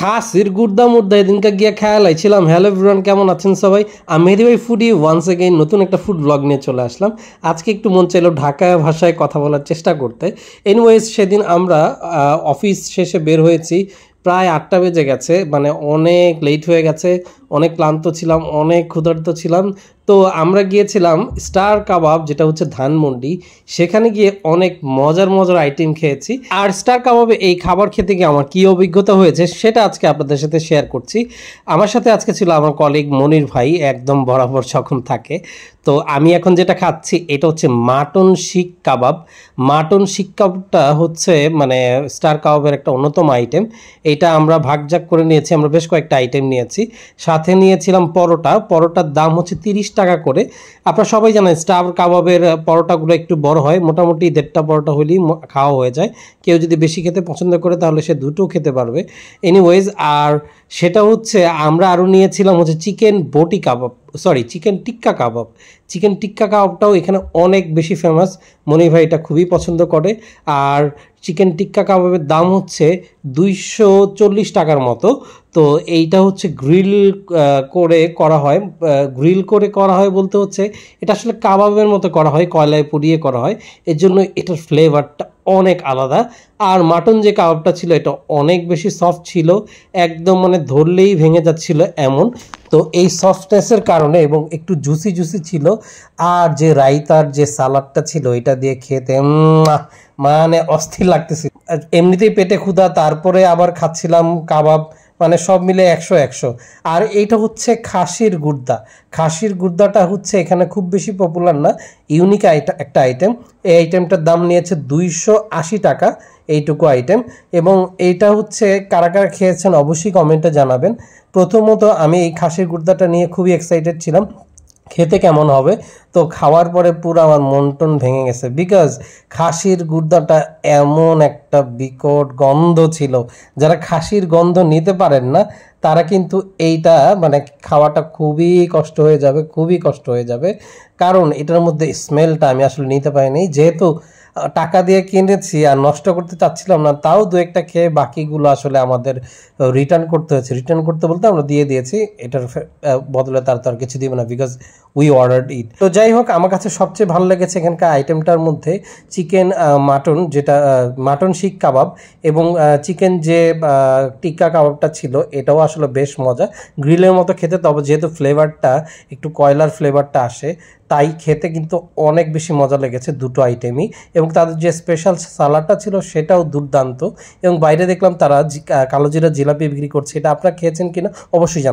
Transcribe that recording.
খাসির গুর্দা মুর্দা এদিনকে গিয়ে খেয়াল আইছিলাম। হ্যালো এভরিওয়ান, কেমন আছেন সবাই? আমি মেহেদি ভাই ফুডি ওয়ান্স এগেইন নতুন একটা ফুড ব্লগ নিয়ে চলে আসলাম। আজকে একটু মন চাইলো ঢাকা ভাষায় কথা বলার চেষ্টা করতে। এনিওয়েজ, সেদিন আমরা অফিস শেষে বের হয়েছি, প্রায় 8টা বেজে গেছে, মানে অনেক লেট হয়ে গেছে, অনেক ক্লান্ত ছিলাম, অনেক ক্ষুধার্ত ছিলাম। তো আমরা গিয়েছিলাম স্টার কাবাব, যেটা হচ্ছে ধানমন্ডি। সেখানে গিয়ে অনেক মজার মজার আইটেম খেয়েছি। আর স্টার কাবাবে এই খাবার খেতে গিয়ে আমার কী অভিজ্ঞতা হয়েছে সেটা আজকে আপনাদের সাথে শেয়ার করছি। আমার সাথে আজকে ছিল আমার কলিগ মনির ভাই, একদম বরাবর যখন থাকে। তো আমি এখন যেটা খাচ্ছি এটা হচ্ছে মাটন শিক কাবাব। মাটন শিক কাবাবটা হচ্ছে মানে স্টার কাবাবের একটা অন্যতম আইটেম। এটা আমরা ভাগজাগ করে নিয়েছি, আমরা বেশ কয়েকটা আইটেম নিয়েছি। সাথে নিয়েছিলাম পরোটার দাম হচ্ছে 30 টাকা করে। আপনারা সবাই জানেন স্টার কাবাবের পরোটাগুলো একটু বড় হয়, মোটামুটি 1.5টা পরোটা হলেই খাওয়া হয়ে যায়। কেউ যদি বেশি খেতে পছন্দ করে তাহলে সে দুটোও খেতে পারবে। এনিওয়েজ, আর সেটা হচ্ছে আমরা আরও নিয়েছিলাম হচ্ছে চিকেন টিক্কা কাবাব। চিকেন টিক্কা কাবাবটাও এখানে অনেক বেশি ফেমাস, মনি ভাই এটা খুবই পছন্দ করে। আর চিকেন টিক্কা কাবাবের দাম হচ্ছে 240 টাকার মতো। তো এইটা হচ্ছে গ্রিল করে করা হয় বলতে হচ্ছে এটা আসলে কাবাবের মতো করা হয়, কয়লায় পুড়িয়ে করা হয়, এর জন্য এটার ফ্লেভারটা অনেক আলাদা। আর মাটন যে কাবাবটা ছিল এটা অনেক বেশি সফট ছিল, একদম মানে ধরলেই ভেঙে যাচ্ছিল এমন। তো এই সফটনেসের কারণে এবং একটু জুসি ছিল। আর যে রায়তার যে সালাডটা ছিল এটা দিয়ে খেতে মানে অস্থির লাগতেছিল। এমনিতেই পেটে ক্ষুধা, তারপরে আবার খাচ্ছিলাম কাবাব, মানে সব মিলে 100। আর এইটা হচ্ছে খাসির গুর্দাটা হচ্ছে এখানে খুব বেশি পপুলার না, ইউনিক একটা আইটেম। এই আইটেমটার দাম নিয়েছে 280 টাকা, এইটুকু আইটেম। এবং এইটা হচ্ছে কারা কারা খেয়েছেন অবশ্যই কমেন্টে জানাবেন। প্রথমত আমি এই খাসির গুর্দাটা নিয়ে খুবই এক্সাইটেড ছিলাম খেতে কেমন হবে। তো খাওয়ার পরে পুরো আমার মন টন ভেঙে গেছে, বিকজ খাসির গুর্দাটা এমন একটা বিকট গন্ধ ছিল। যারা খাসির গন্ধ নিতে পারেন না তারা কিন্তু এইটা মানে খাওয়াটা খুবই কষ্ট হয়ে যাবে। কারণ এটার মধ্যে স্মেলটা আমি আসলে নিতে পারিনি, যেহেতু টাকা দিয়ে কিনেছি আর নষ্ট করতে চাচ্ছিলাম না। তাও দু একটা খেয়ে বাকিগুলো আসলে আমাদের রিটার্ন করতে হয়েছে। রিটার্ন করতে বলতে আমরা দিয়ে দিয়েছি, এটার বদলে তার তো আর কিছু দিবে না, বিকজ উই অর্ডারড ইট। তো যাই হোক, আমার কাছে সবচেয়ে ভালো লেগেছে এখানকার আইটেমটার মধ্যে চিকেন মাটন শিক কাবাব এবং চিকেন যে টিক্কা কাবাবটা ছিল, এটাও আসলে বেশ মজা, গ্রিলের মতো খেতে। তবে যেহেতু ফ্লেভারটা একটু কয়লার ফ্লেভারটা আসে, তাই খেতে কিন্তু অনেক বেশি মজা লেগেছে দুটো আইটেমই। এবং তাদের যে স্পেশাল সালাডটা ছিল সেটাও দুর্দান্ত। এবং বাইরে দেখলাম তারা কালোজিরা জিলাপি বিক্রি করছে, এটা আপনারা খেয়েছেন কিনা অবশ্যই জানাবেন।